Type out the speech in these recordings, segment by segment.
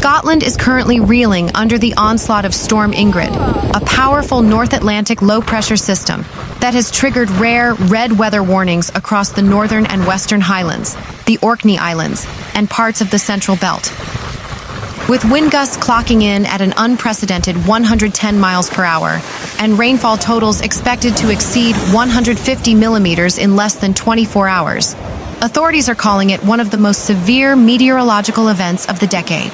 Scotland is currently reeling under the onslaught of Storm Ingrid, a powerful North Atlantic low-pressure system that has triggered rare red weather warnings across the northern and western Highlands, the Orkney Islands, and parts of the Central Belt. With wind gusts clocking in at an unprecedented 110 miles per hour, and rainfall totals expected to exceed 150 millimeters in less than 24 hours, authorities are calling it one of the most severe meteorological events of the decade.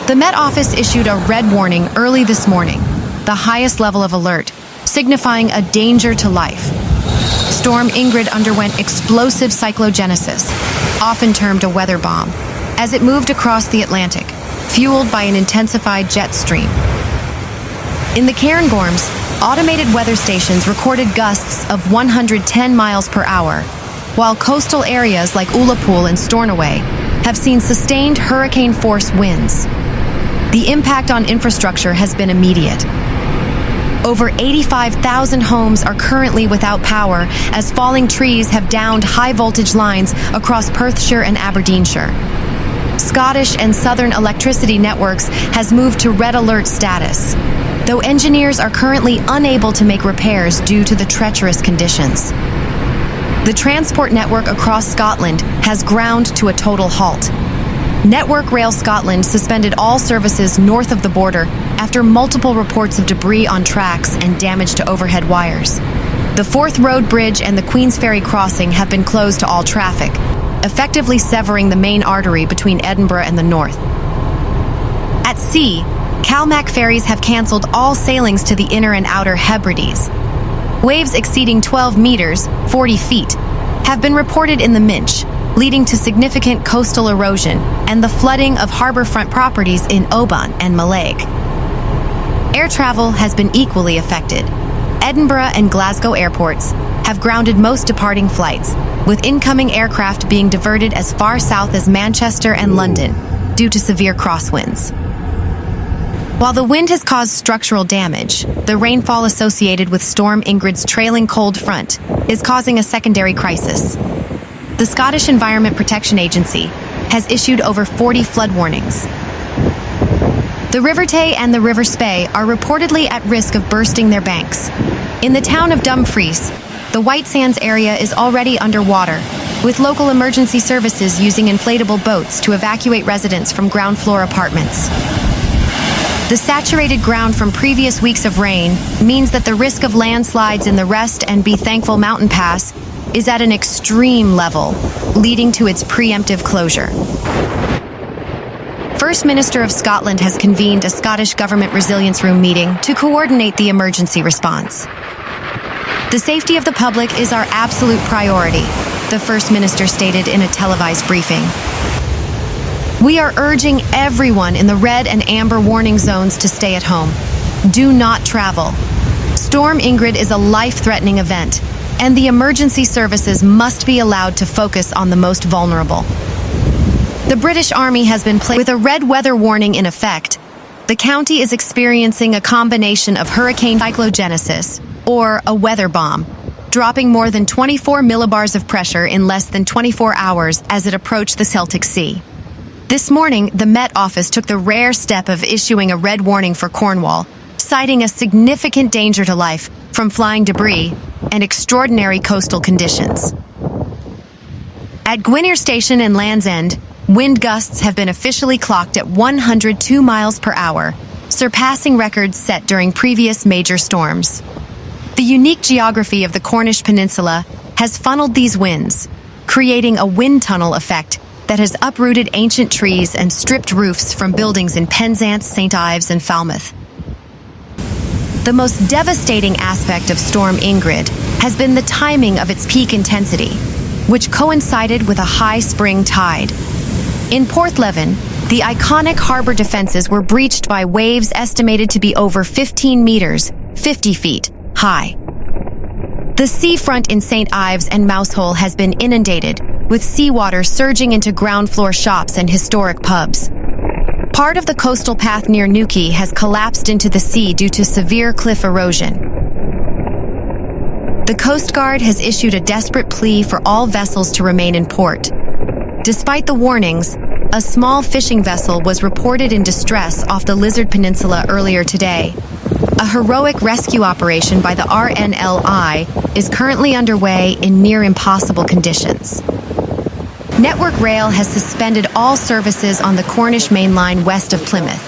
The Met Office issued a red warning early this morning, the highest level of alert, signifying a danger to life. Storm Ingrid underwent explosive cyclogenesis, often termed a weather bomb, as it moved across the Atlantic, fueled by an intensified jet stream. In the Cairngorms, automated weather stations recorded gusts of 110 miles per hour, while coastal areas like Ullapool and Stornoway have seen sustained hurricane-force winds. The impact on infrastructure has been immediate. Over 85,000 homes are currently without power as falling trees have downed high-voltage lines across Perthshire and Aberdeenshire. Scottish and Southern electricity networks has moved to red alert status, though engineers are currently unable to make repairs due to the treacherous conditions. The transport network across Scotland has ground to a total halt. Network Rail Scotland suspended all services north of the border after multiple reports of debris on tracks and damage to overhead wires. The Forth Road Bridge and the Queensferry Crossing have been closed to all traffic, effectively severing the main artery between Edinburgh and the north. At sea, CalMac ferries have cancelled all sailings to the inner and outer Hebrides. Waves exceeding 12 meters, 40 feet, have been reported in the Minch, leading to significant coastal erosion and the flooding of harbourfront properties in Oban and Mallaig. Air travel has been equally affected. Edinburgh and Glasgow airports have grounded most departing flights, with incoming aircraft being diverted as far south as Manchester and London due to severe crosswinds. While the wind has caused structural damage, the rainfall associated with Storm Ingrid's trailing cold front is causing a secondary crisis. The Scottish Environment Protection Agency has issued over 40 flood warnings. The River Tay and the River Spey are reportedly at risk of bursting their banks. In the town of Dumfries, the White Sands area is already underwater, with local emergency services using inflatable boats to evacuate residents from ground floor apartments. The saturated ground from previous weeks of rain means that the risk of landslides in the Rest and Be Thankful mountain pass is at an extreme level, leading to its preemptive closure. First Minister of Scotland has convened a Scottish Government Resilience Room meeting to coordinate the emergency response. The safety of the public is our absolute priority, the First Minister stated in a televised briefing. We are urging everyone in the red and amber warning zones to stay at home. Do not travel. Storm Ingrid is a life-threatening event, and the emergency services must be allowed to focus on the most vulnerable. The British Army has been placed with a red weather warning in effect. The county is experiencing a combination of hurricane cyclogenesis, or a weather bomb, dropping more than 24 millibars of pressure in less than 24 hours as it approached the Celtic Sea. This morning, the Met Office took the rare step of issuing a red warning for Cornwall, citing a significant danger to life from flying debris and extraordinary coastal conditions. At Gwinnear Station in Land's End, wind gusts have been officially clocked at 102 miles per hour, surpassing records set during previous major storms. The unique geography of the Cornish Peninsula has funneled these winds, creating a wind tunnel effect that has uprooted ancient trees and stripped roofs from buildings in Penzance, St. Ives, and Falmouth. The most devastating aspect of Storm Ingrid has been the timing of its peak intensity, which coincided with a high spring tide. In Porthleven, the iconic harbor defenses were breached by waves estimated to be over 15 meters, 50 feet, high. The seafront in St. Ives and Mousehole has been inundated, with seawater surging into ground floor shops and historic pubs. Part of the coastal path near Newquay has collapsed into the sea due to severe cliff erosion. The Coast Guard has issued a desperate plea for all vessels to remain in port. Despite the warnings, A small fishing vessel was reported in distress off the Lizard Peninsula earlier today. A heroic rescue operation by the RNLI is currently underway in near impossible conditions. Network Rail has suspended all services on the Cornish Main Line west of Plymouth.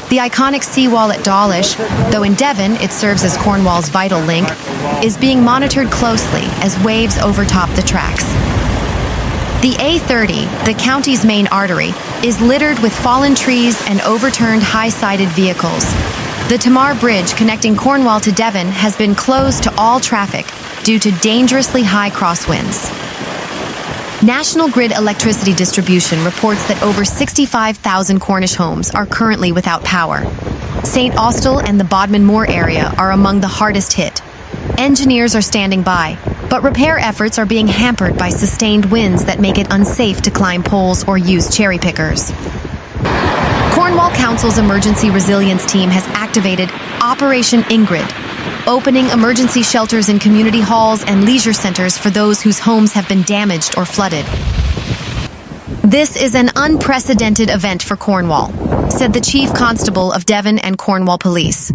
The iconic seawall at Dawlish, though in Devon it serves as Cornwall's vital link, is being monitored closely as waves overtop the tracks. The A30, the county's main artery, is littered with fallen trees and overturned high-sided vehicles. The Tamar Bridge connecting Cornwall to Devon has been closed to all traffic due to dangerously high crosswinds. National Grid Electricity Distribution reports that over 65,000 Cornish homes are currently without power. St. Austell and the Bodmin Moor area are among the hardest hit. Engineers are standing by, but repair efforts are being hampered by sustained winds that make it unsafe to climb poles or use cherry pickers. Cornwall Council's Emergency Resilience Team has activated Operation Ingrid, opening emergency shelters in community halls and leisure centers for those whose homes have been damaged or flooded. This is an unprecedented event for Cornwall, said the Chief Constable of Devon and Cornwall Police.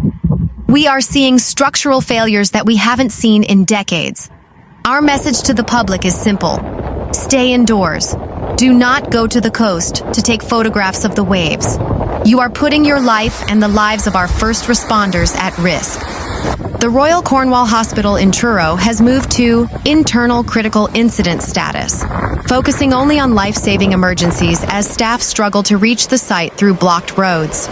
We are seeing structural failures that we haven't seen in decades. Our message to the public is simple. Stay indoors. Do not go to the coast to take photographs of the waves. You are putting your life and the lives of our first responders at risk. The Royal Cornwall Hospital in Truro has moved to internal critical incident status, focusing only on life-saving emergencies as staff struggle to reach the site through blocked roads.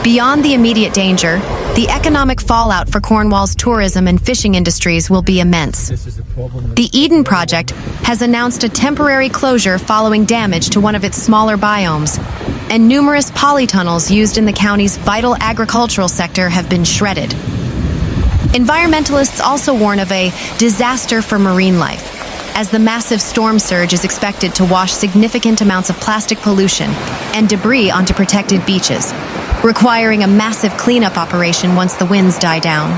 Beyond the immediate danger, the economic fallout for Cornwall's tourism and fishing industries will be immense. The Eden Project has announced a temporary closure following damage to one of its smaller biomes, and numerous polytunnels used in the county's vital agricultural sector have been shredded. Environmentalists also warn of a disaster for marine life, as the massive storm surge is expected to wash significant amounts of plastic pollution and debris onto protected beaches, requiring a massive cleanup operation once the winds die down.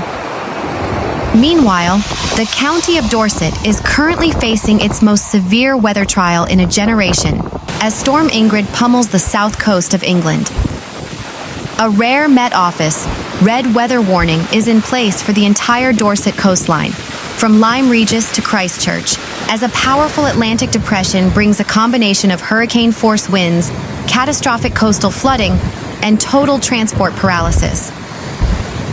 Meanwhile, the county of Dorset is currently facing its most severe weather trial in a generation as Storm Ingrid pummels the south coast of England. A rare Met Office red weather warning is in place for the entire Dorset coastline, from Lyme Regis to Christchurch, as a powerful Atlantic depression brings a combination of hurricane-force winds, catastrophic coastal flooding, and total transport paralysis.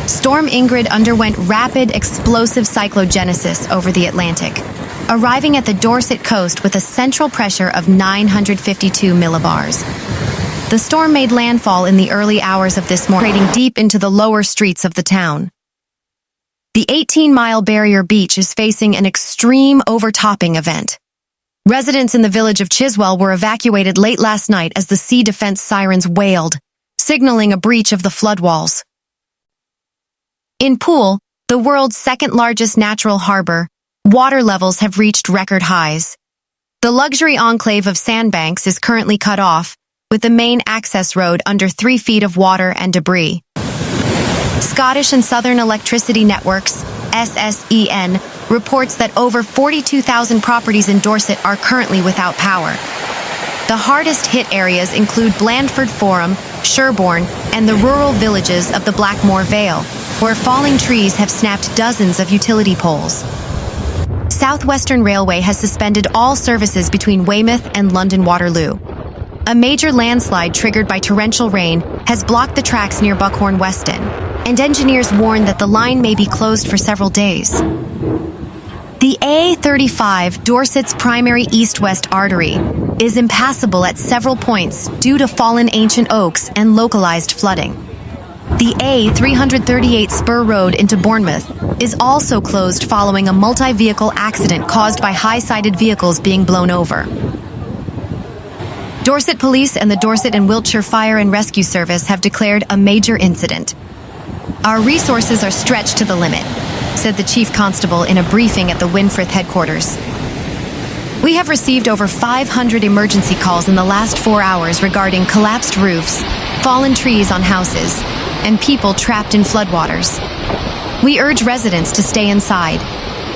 Storm Ingrid underwent rapid, explosive cyclogenesis over the Atlantic, arriving at the Dorset coast with a central pressure of 952 millibars. The storm made landfall in the early hours of this morning, penetrating deep into the lower streets of the town. The 18-mile barrier beach is facing an extreme overtopping event. Residents in the village of Chiswell were evacuated late last night as the sea defense sirens wailed, signaling a breach of the floodwalls. In Poole, the world's second-largest natural harbor, water levels have reached record highs. The luxury enclave of sandbanks is currently cut off, with the main access road under 3 feet of water and debris. Scottish and Southern Electricity Networks, SSEN, reports that over 42,000 properties in Dorset are currently without power. The hardest hit areas include Blandford Forum, Sherborne, and the rural villages of the Blackmore Vale, where falling trees have snapped dozens of utility poles. South Western Railway has suspended all services between Weymouth and London Waterloo. A major landslide triggered by torrential rain has blocked the tracks near Buckhorn Weston, and engineers warn that the line may be closed for several days. The A35, Dorset's primary east-west artery, is impassable at several points due to fallen ancient oaks and localized flooding. The A338 spur road into Bournemouth is also closed following a multi-vehicle accident caused by high-sided vehicles being blown over. Dorset Police and the Dorset and Wiltshire Fire and Rescue Service have declared a major incident. Our resources are stretched to the limit, said the Chief Constable in a briefing at the Winfrith headquarters. We have received over 500 emergency calls in the last 4 hours regarding collapsed roofs, fallen trees on houses, and people trapped in floodwaters. We urge residents to stay inside.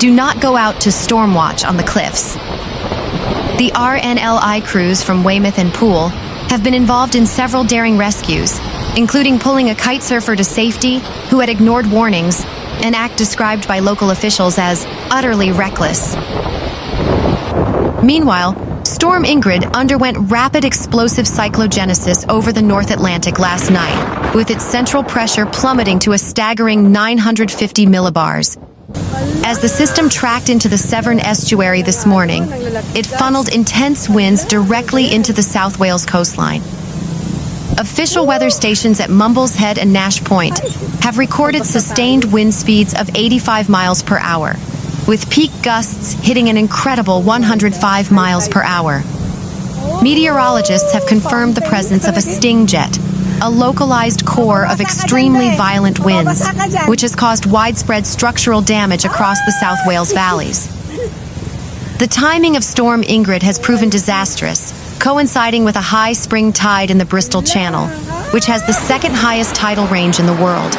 Do not go out to storm watch on the cliffs. The RNLI crews from Weymouth and Poole have been involved in several daring rescues, including pulling a kite surfer to safety who had ignored warnings, an act described by local officials as utterly reckless. Meanwhile, Storm Ingrid underwent rapid explosive cyclogenesis over the North Atlantic last night, with its central pressure plummeting to a staggering 950 millibars. As the system tracked into the Severn estuary this morning, it funneled intense winds directly into the South Wales coastline. Official weather stations at Mumbles Head and Nash Point have recorded sustained wind speeds of 85 miles per hour, with peak gusts hitting an incredible 105 miles per hour. Meteorologists have confirmed the presence of a sting jet, a localized core of extremely violent winds, which has caused widespread structural damage across the South Wales valleys. The timing of Storm Ingrid has proven disastrous, coinciding with a high spring tide in the Bristol Channel, which has the second highest tidal range in the world.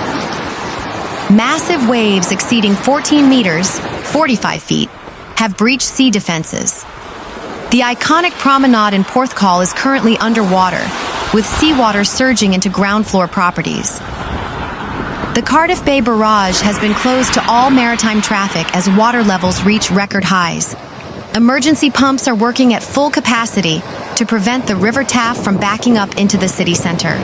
Massive waves exceeding 14 meters, 45 feet, have breached sea defenses. The iconic promenade in Porthcawl is currently underwater, with seawater surging into ground floor properties. The Cardiff Bay Barrage has been closed to all maritime traffic as water levels reach record highs. Emergency pumps are working at full capacity to prevent the River Taff from backing up into the city centre.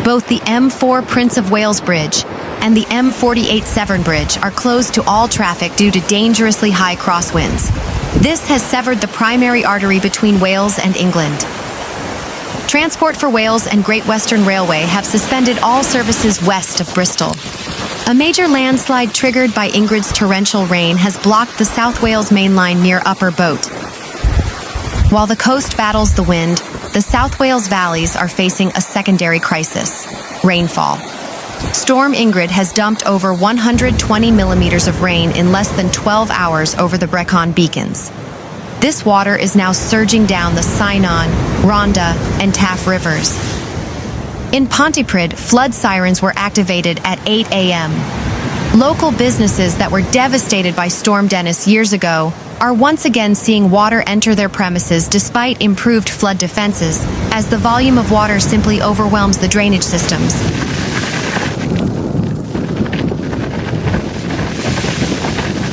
Both the M4 Prince of Wales Bridge and the M48 Severn Bridge are closed to all traffic due to dangerously high crosswinds. This has severed the primary artery between Wales and England. Transport for Wales and Great Western Railway have suspended all services west of Bristol. A major landslide triggered by Ingrid's torrential rain has blocked the South Wales main line near Upper Boat. While the coast battles the wind, the South Wales valleys are facing a secondary crisis: rainfall. Storm Ingrid has dumped over 120 millimeters of rain in less than 12 hours over the Brecon Beacons. This water is now surging down the Cynon, Rhondda, and Taff rivers. In Pontypridd, flood sirens were activated at 8 a.m. Local businesses that were devastated by Storm Dennis years ago are once again seeing water enter their premises despite improved flood defenses, as the volume of water simply overwhelms the drainage systems.